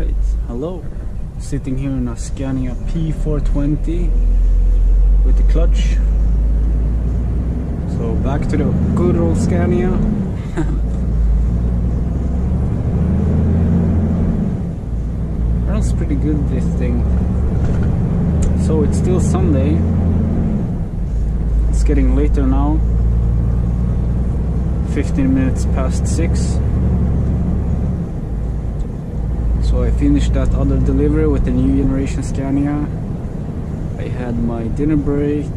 Alright, hello. Sitting here in a Scania p420 with the clutch. So back to the good old Scania. Runs pretty good, this thing. So it's still Sunday. It's getting later now. 15 minutes past 6. So I finished that other delivery with the new generation Scania. I had my dinner break.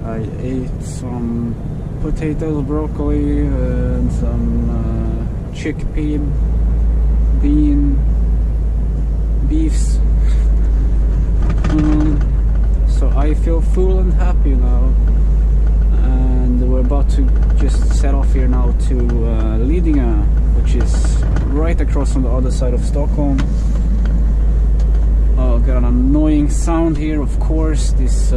I ate some potatoes, broccoli, and some chickpea, beefs. So I feel full and happy now. And we're about to just set off here now to Lidingö, which is right across on the other side of Stockholm. Oh, got an annoying sound here, of course. This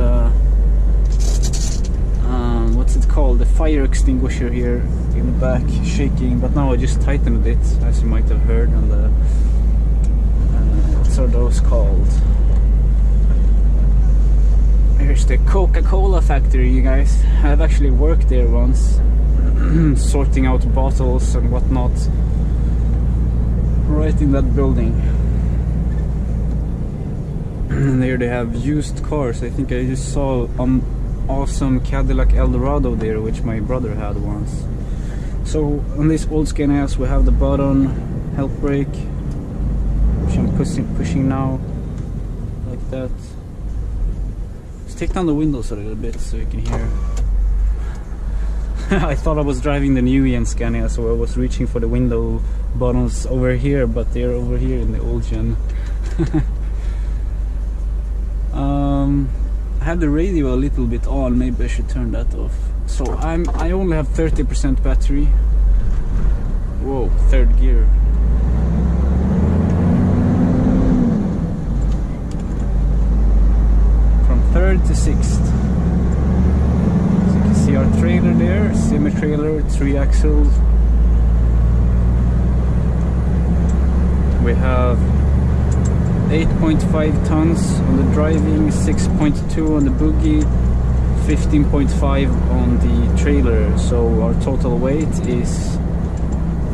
what's it called? The fire extinguisher here in the back shaking, but now I just tightened it, as you might have heard. And what are those called? Here's the Coca-Cola factory, you guys. I've actually worked there once, sorting out bottles and whatnot, right in that building. And there they have used cars. I think I just saw an awesome Cadillac Eldorado there, which my brother had once. So on these old Scanias we have the button help brake, which I'm pushing now, like that. Take down the windows a little bit so you can hear. I thought I was driving the new gen Scania, so I was reaching for the window buttons over here, but they're over here in the old gen. I have the radio a little bit on, maybe I should turn that off. So I only have 30% battery. Whoa, third gear. Third to sixth. So you can see our trailer there, SemiTrailer, 3 axles. We have 8.5 tons on the driving, 6.2 on the buggy, 15.5 on the trailer. So our total weight is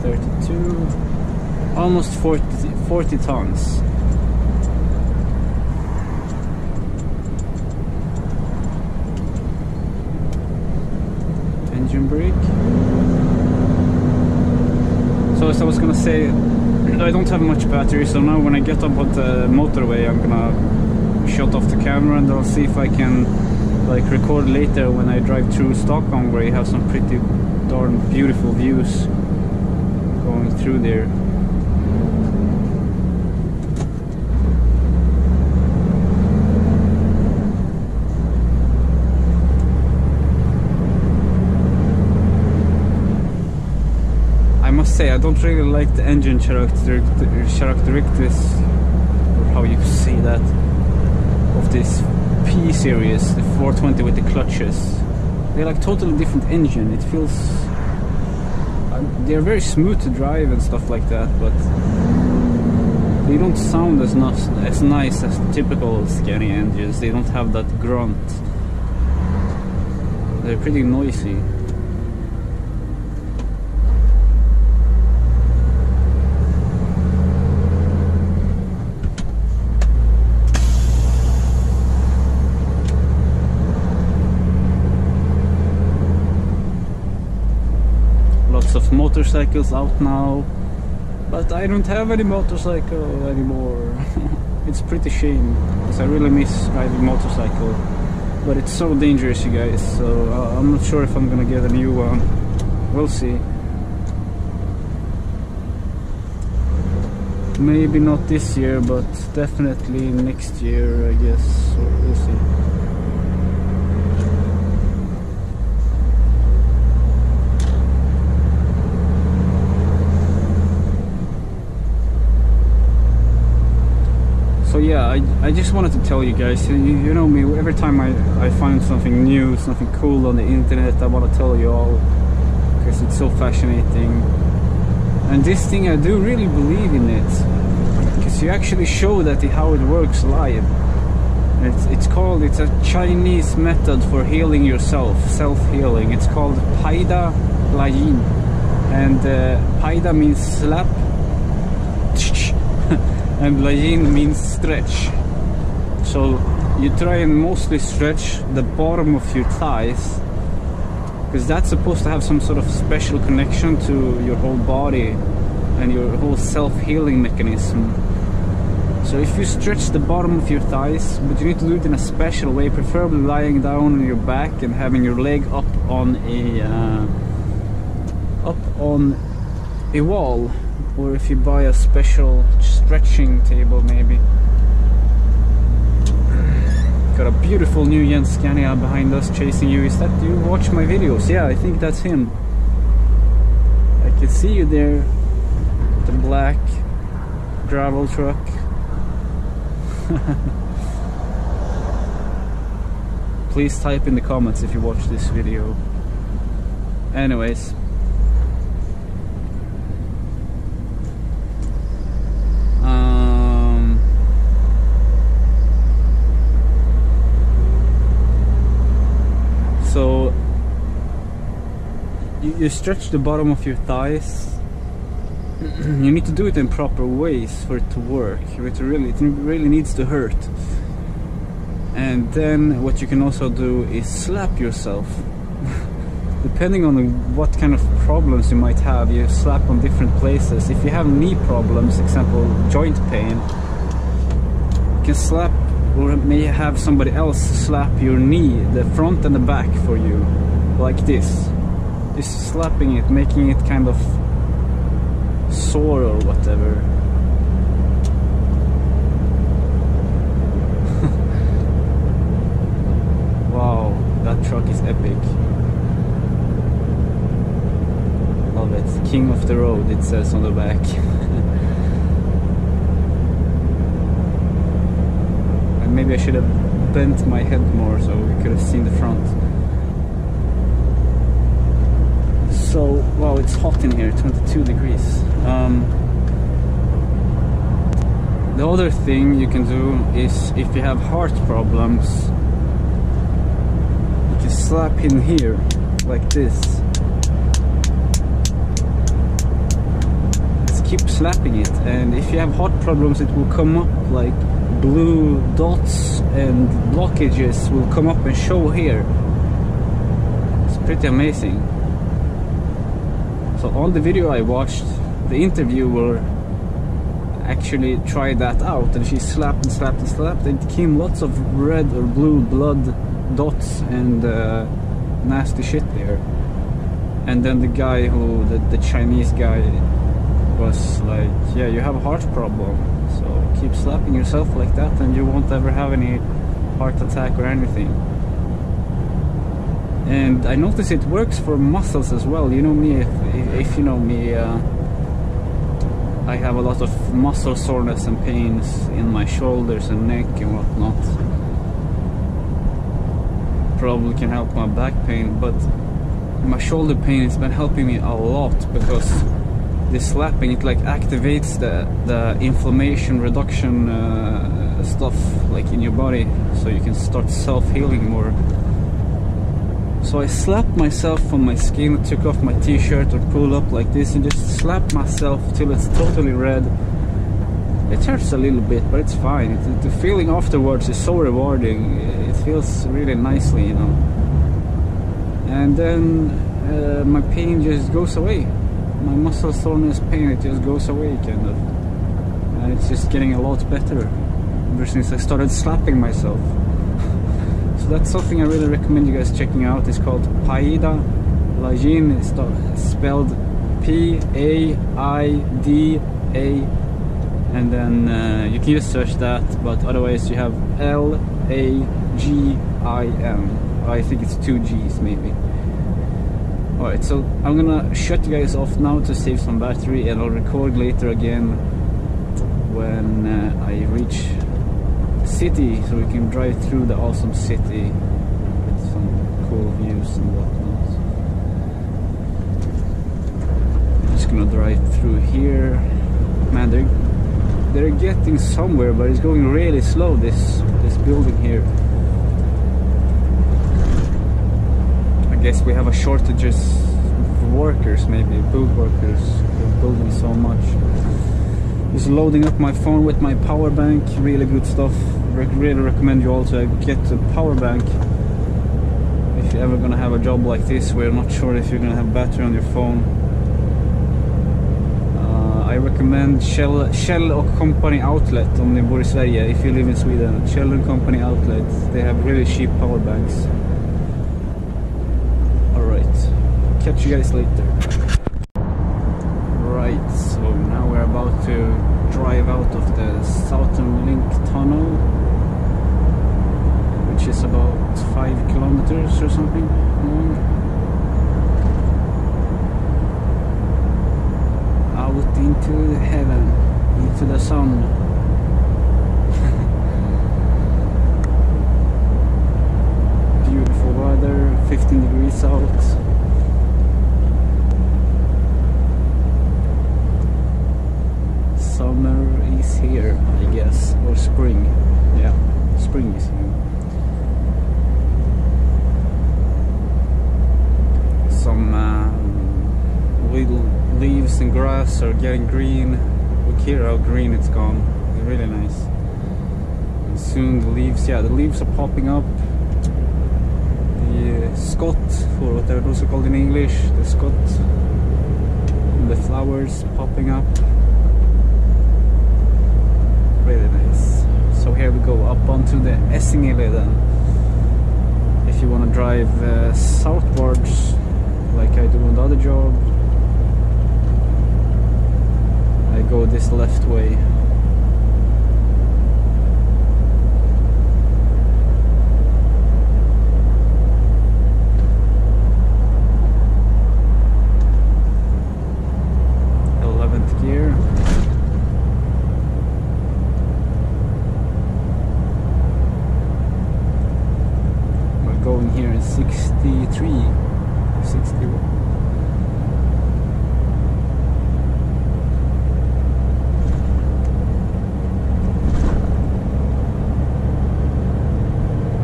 32, almost 40 tons. Engine brake. So as I was gonna say, I don't have much battery, so now when I get up on the motorway I'm gonna shut off the camera, and I'll see if I can like record later when I drive through Stockholm, where you have some pretty darn beautiful views going through there. Say I don't really like the engine characteristics, or how you say that, of this P series, the 420 with the clutches. They're like totally different engine. It feels they're very smooth to drive and stuff like that, but they don't sound as nice as typical Scania engines. They don't have that grunt. They're pretty noisy. Of motorcycles out now, but I don't have any motorcycle anymore. It's pretty shame, because I really miss riding motorcycle, but it's so dangerous, you guys, so I'm not sure if I'm gonna get a new one. We'll see. Maybe not this year, but definitely next year, I guess, so we'll see. So yeah, I just wanted to tell you guys, you know me, every time I find something new, something cool on the internet, I want to tell you all, because it's so fascinating. And this thing, I do really believe in it, because you actually show that how it works live. It's a Chinese method for healing yourself, self-healing. It's called Paida Lajin, and Paida means slap and Lajin means stretch. So you try and mostly stretch the bottom of your thighs, because that's supposed to have some sort of special connection to your whole body and your whole self-healing mechanism. So if you stretch the bottom of your thighs, but you need to do it in a special way, preferably lying down on your back and having your leg up on a wall, or if you buy a special stretching table maybe. Got a beautiful new Scania behind us chasing you. Is that you? Watch my videos? Yeah, I think that's him. I can see you there. The black gravel truck. Please type in the comments if you watch this video. Anyways. So you stretch the bottom of your thighs. You need to do it in proper ways for it to work. It really needs to hurt. And then what you can also do is slap yourself. Depending on what kind of problems you might have, you slap on different places. If you have knee problems, example joint pain, you can slap, or may have somebody else slap your knee, the front and the back for you, like this. Just slapping it, making it kind of sore or whatever. Wow, that truck is epic. Love it. King of the road, it says on the back. And maybe I should have bent my head more so we could have seen the front. So, wow, it's hot in here, 22 degrees. The other thing you can do is, if you have heart problems, you can slap in here, like this. Just keep slapping it, and if you have heart problems, it will come up like blue dots, and blockages will come up and show here. It's pretty amazing. So on the video I watched, the interviewer actually tried that out, and she slapped and slapped and slapped, and it came lots of red or blue blood dots and nasty shit there. And then the guy the Chinese guy was like, yeah, you have a heart problem, so keep slapping yourself like that and you won't ever have any heart attack or anything. And I notice it works for muscles as well. You know me, if you know me, I have a lot of muscle soreness and pains in my shoulders and neck and whatnot. Probably can help my back pain, but my shoulder pain has been helping me a lot, because this slapping, it like activates the inflammation reduction stuff like in your body, so you can start self-healing more. So I slapped myself on my skin, took off my t-shirt or pulled up like this and just slapped myself till it's totally red. It hurts a little bit, but it's fine. The feeling afterwards is so rewarding. It feels really nicely, you know. And then my pain just goes away. My muscle soreness pain, it just goes away, kind of. And it's just getting a lot better ever since I started slapping myself. So that's something I really recommend you guys checking out. It's called Paida Lajin. It's spelled P-A-I-D-A, and then you can just search that, but otherwise you have L-A-G-I-N. I think it's 2 G's maybe. Alright, so I'm gonna shut you guys off now to save some battery, and I'll record later again when I reach city, so we can drive through the awesome city with some cool views and whatnot. I'm just gonna drive through here. Man, they're getting somewhere, but it's going really slow, this building here. I guess we have a shortages of workers, maybe build workers. They're building so much. Just loading up my phone with my power bank. Really good stuff. Really recommend you also get a power bank if you're ever gonna have a job like this where you're not sure if you're gonna have battery on your phone. I recommend Shell och Company outlet om ni bor i Sverige. If you live in Sweden, Shell and Company outlet, they have really cheap power banks. Alright, catch you guys later. Right, so now we're about to drive out of the Southern Link tunnel, which is about 5 kilometers or something long. Out into heaven, into the sun. Beautiful weather, 15 degrees out. Summer is here, I guess, or spring. Yeah, spring is here. Some little leaves and grass are getting green. Look here how green it's gone. It's really nice. And soon the leaves, yeah, the leaves are popping up. The skott, for what they're also called in English, the skott, and the flowers popping up. Really nice. So here we go up onto the Essingeleden. If you want to drive southwards like I do on the other job, I go this left way. Going here in 63, 61.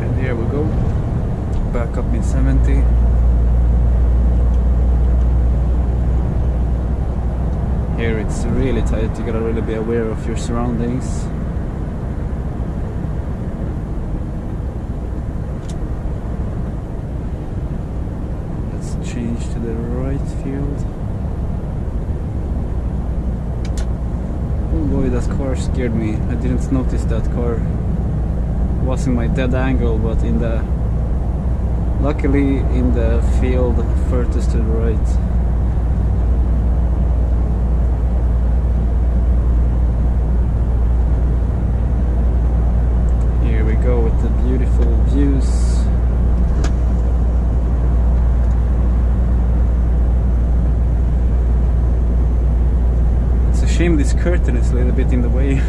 And here we go, back up in 70. Here it's really tight, you gotta really be aware of your surroundings. Change to the right field. Oh boy, that car scared me. I didn't notice that car. It was in my dead angle, but luckily in the field furthest to the right. Here we go with the beautiful views. This curtain is a little bit in the way.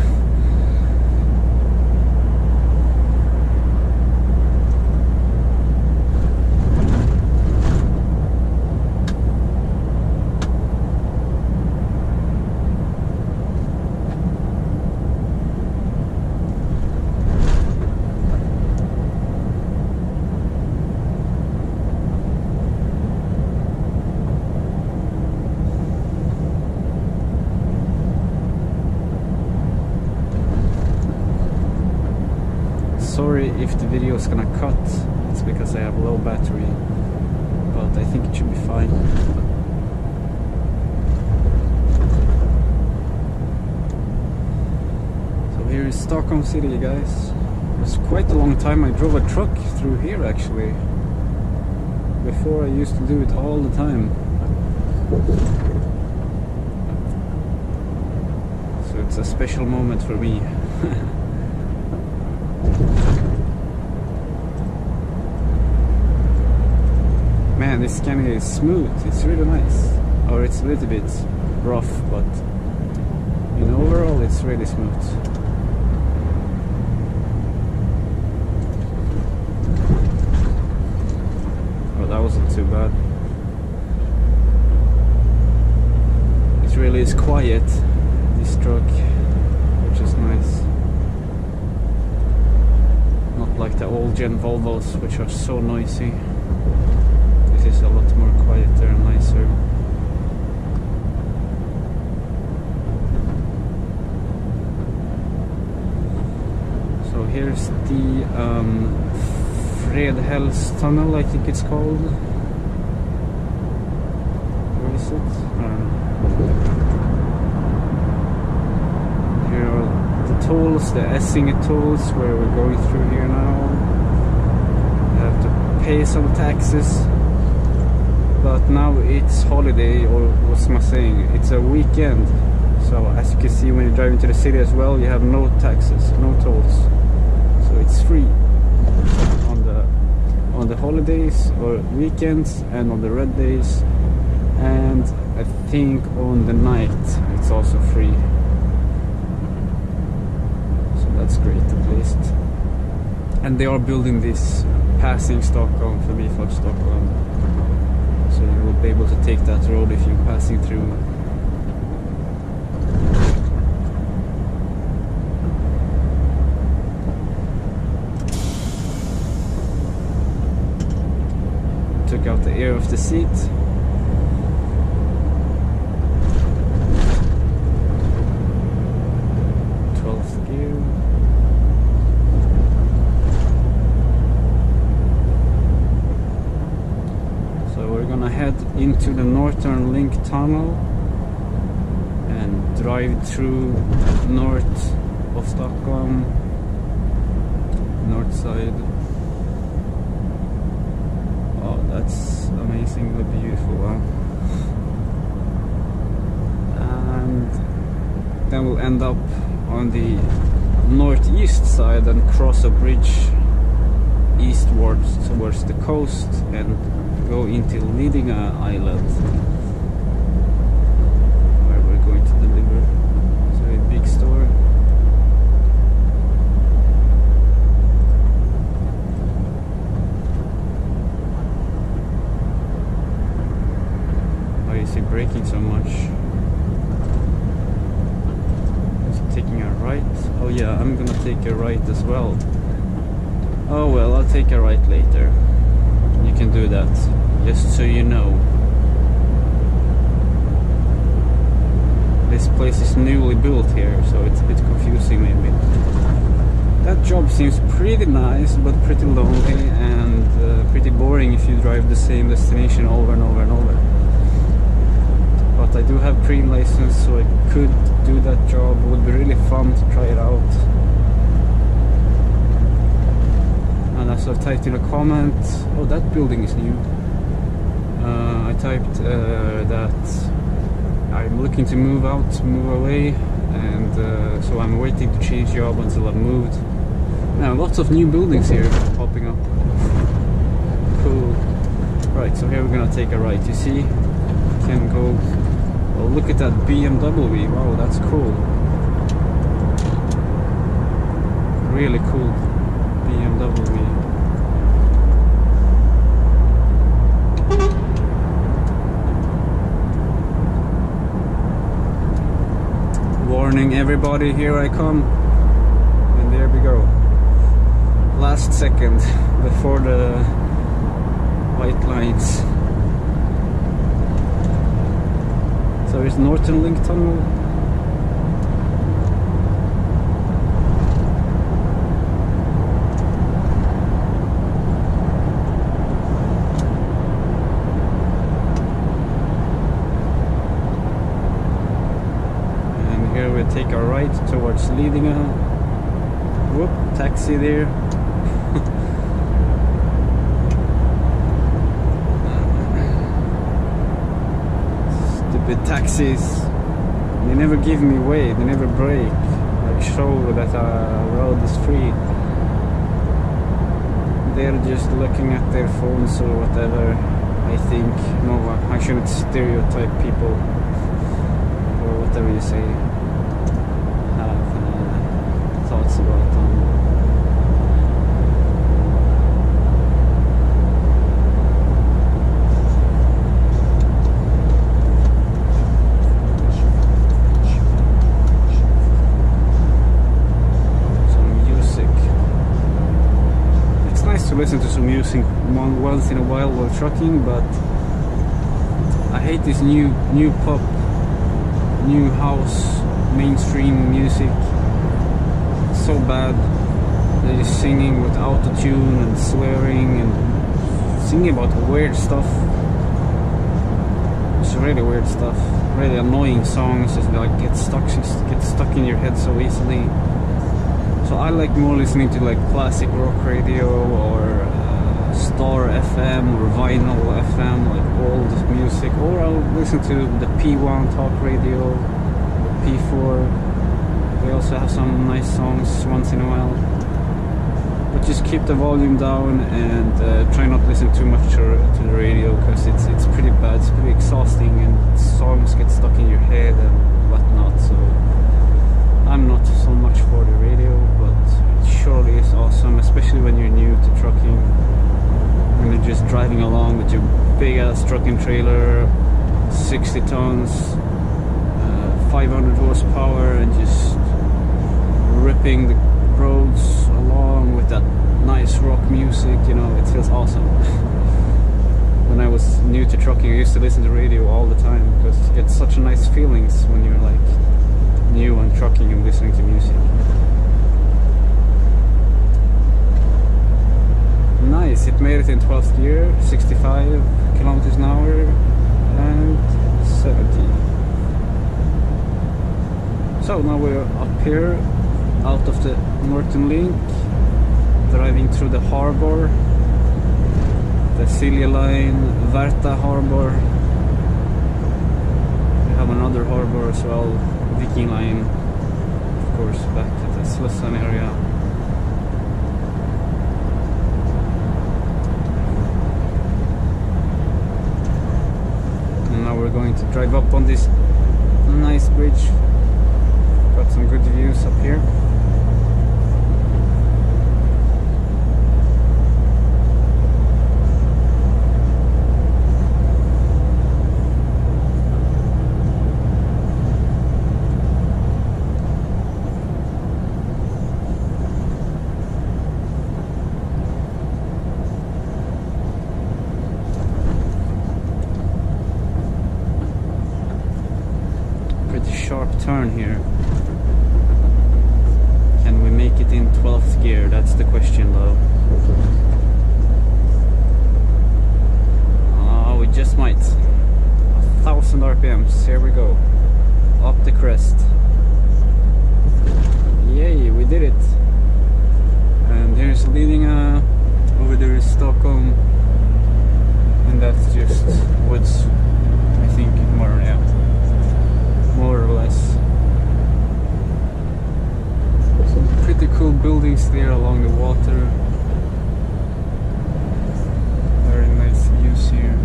Sorry if the video is gonna cut, it's because I have low battery, but I think it should be fine. So here is Stockholm City, guys. It was quite a long time I drove a truck through here actually. Before I used to do it all the time. So it's a special moment for me. Man, this Scania is smooth, it's really nice. Or it's a little bit rough, but overall it's really smooth. Oh, that wasn't too bad. really is quiet, this truck, which is nice. Not like the old gen Volvos, which are so noisy. This is a lot more quieter and nicer. So here's the Fredhälls tunnel, I think it's called. Where is it? Here are the tolls, the Essinge tolls, where we're going through here now. You have to pay some taxes, but now it's holiday, or what's am I saying? It's a weekend. So as you can see, when you drive into the city as well, you have no taxes, no tolls. So it's free on the holidays or weekends, and on the red days, and I think on the night it's also free. So that's great at least. And they are building this passing Stockholm for p420 Stockholm, so you will be able to take that road if you're passing through. Took out the air of the seat. Head into the Northern Link tunnel and drive through north of Stockholm, north side. Oh, that's amazingly beautiful, huh? And then we'll end up on the northeast side and cross a bridge eastwards towards the coast and go into Lidingö Island, where we're going to deliver to a big store. Why is he braking so much? Is he taking a right? Oh yeah, I'm gonna take a right as well. Oh well, I'll take a right later. You can do that, just so you know. This place is newly built here, so it's a bit confusing maybe. That job seems pretty nice, but pretty lonely and pretty boring if you drive the same destination over and over and over. But I do have green license, so I could do that job. It would be really fun to try it out. And as I've typed in a comment, oh, that building is new. I typed that I'm looking to move away, and so I'm waiting to change job until I've moved. Now, lots of new buildings here popping up. Cool. Right, so here we're gonna take a right. You see, can go. Oh, look at that BMW! Wow, that's cool. Really cool BMW. Warning everybody, here I come. And there we go. Last second before the white lines. So here's Northern Link tunnel. Take a right towards Lidingö. Whoop, taxi there. Stupid taxis. They never give me way, they never brake. Like show that a road is free. They're just looking at their phones or whatever. I think, no, I shouldn't stereotype people or whatever you say. Thoughts about them. music once in a while trucking, but I hate this new pop, new house, mainstream music. It's so bad. They're just singing with auto-tune and swearing and singing about weird stuff. It's really weird stuff. Really annoying songs. It's like get stuck in your head so easily. So I like more listening to like classic rock radio or Star FM or Vinyl FM, like old music, or I'll listen to the P1 talk radio, P4. They also have some nice songs once in a while. But just keep the volume down and try not to listen too much to the radio, because it's pretty bad, it's pretty exhausting, and songs get stuck in your head and whatnot. So I'm not so much for the radio, but it surely is awesome, especially when you're new to trucking. When you're just driving along with your big ass trucking trailer, 60 tons, 500 horsepower, and just ripping the roads along with that nice rock music, you know, it feels awesome. When I was new to trucking, I used to listen to radio all the time, because you get such nice feelings when you're like new and trucking and listening to music. Nice, it made it in 12th gear, 65 kilometers an hour and 70. So now we're up here out of the Northern Link, driving through the harbor, the Silja line, Värta harbor. We have another harbor as well, Viking line, of course, back at the Slussen area. And now we're going to drive up on this nice bridge. Got some good views up here. Pretty sharp turn here. Can we make it in 12th gear? That's the question though. Oh, we just might. 1000 RPMs, here we go. Up the crest. Yay, we did it. And here's leading over there is Stockholm. And that's just woods, I think, more or less. Some pretty cool buildings there along the water. Very nice views here.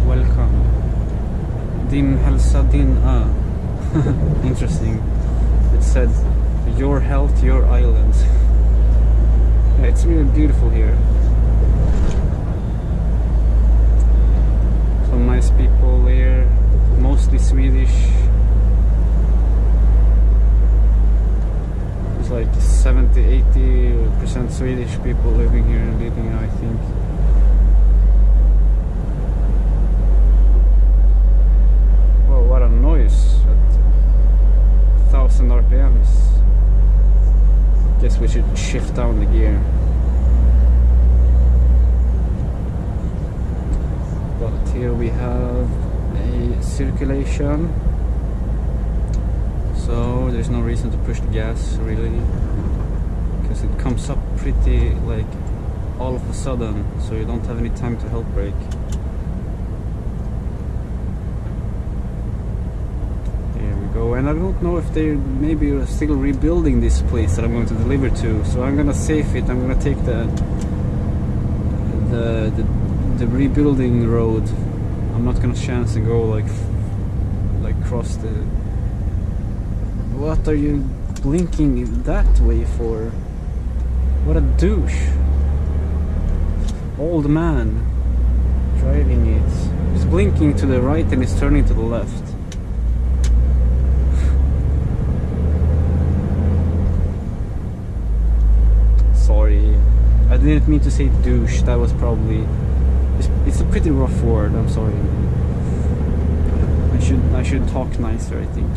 Welcome. Din hälsa din ö. Interesting. It said, your health, your island. Yeah, it's really beautiful here. Some nice people there, mostly Swedish. There's like 70-80% Swedish people living here and living, I think. Whoa, what a noise at 1000 RPMs. Guess we should shift down the gear. But here we have a circulation, so there's no reason to push the gas really, because it comes up pretty like all of a sudden, so you don't have any time to help brake. There we go. And I don't know if they're maybe still rebuilding this place that I'm going to deliver to, so I'm gonna save it. I'm gonna take the rebuilding road. I'm not gonna chance and go like cross the... What are you blinking that way for? What a douche. Old man driving it. He's blinking to the right and he's turning to the left. sorry. I didn't mean to say douche. That was probably... It's a pretty rough word. I'm sorry. I should talk nicer, I think.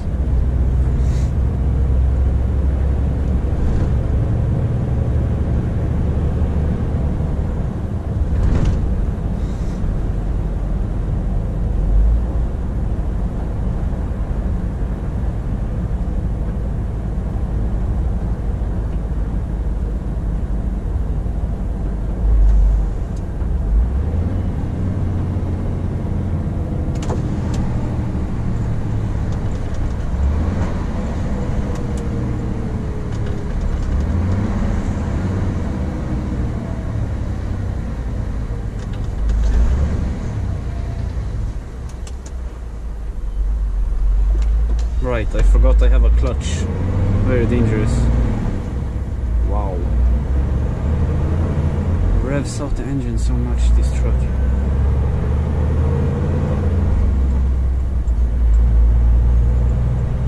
Right, I forgot I have a clutch. Very dangerous. Wow. Revs out the engine so much, this truck.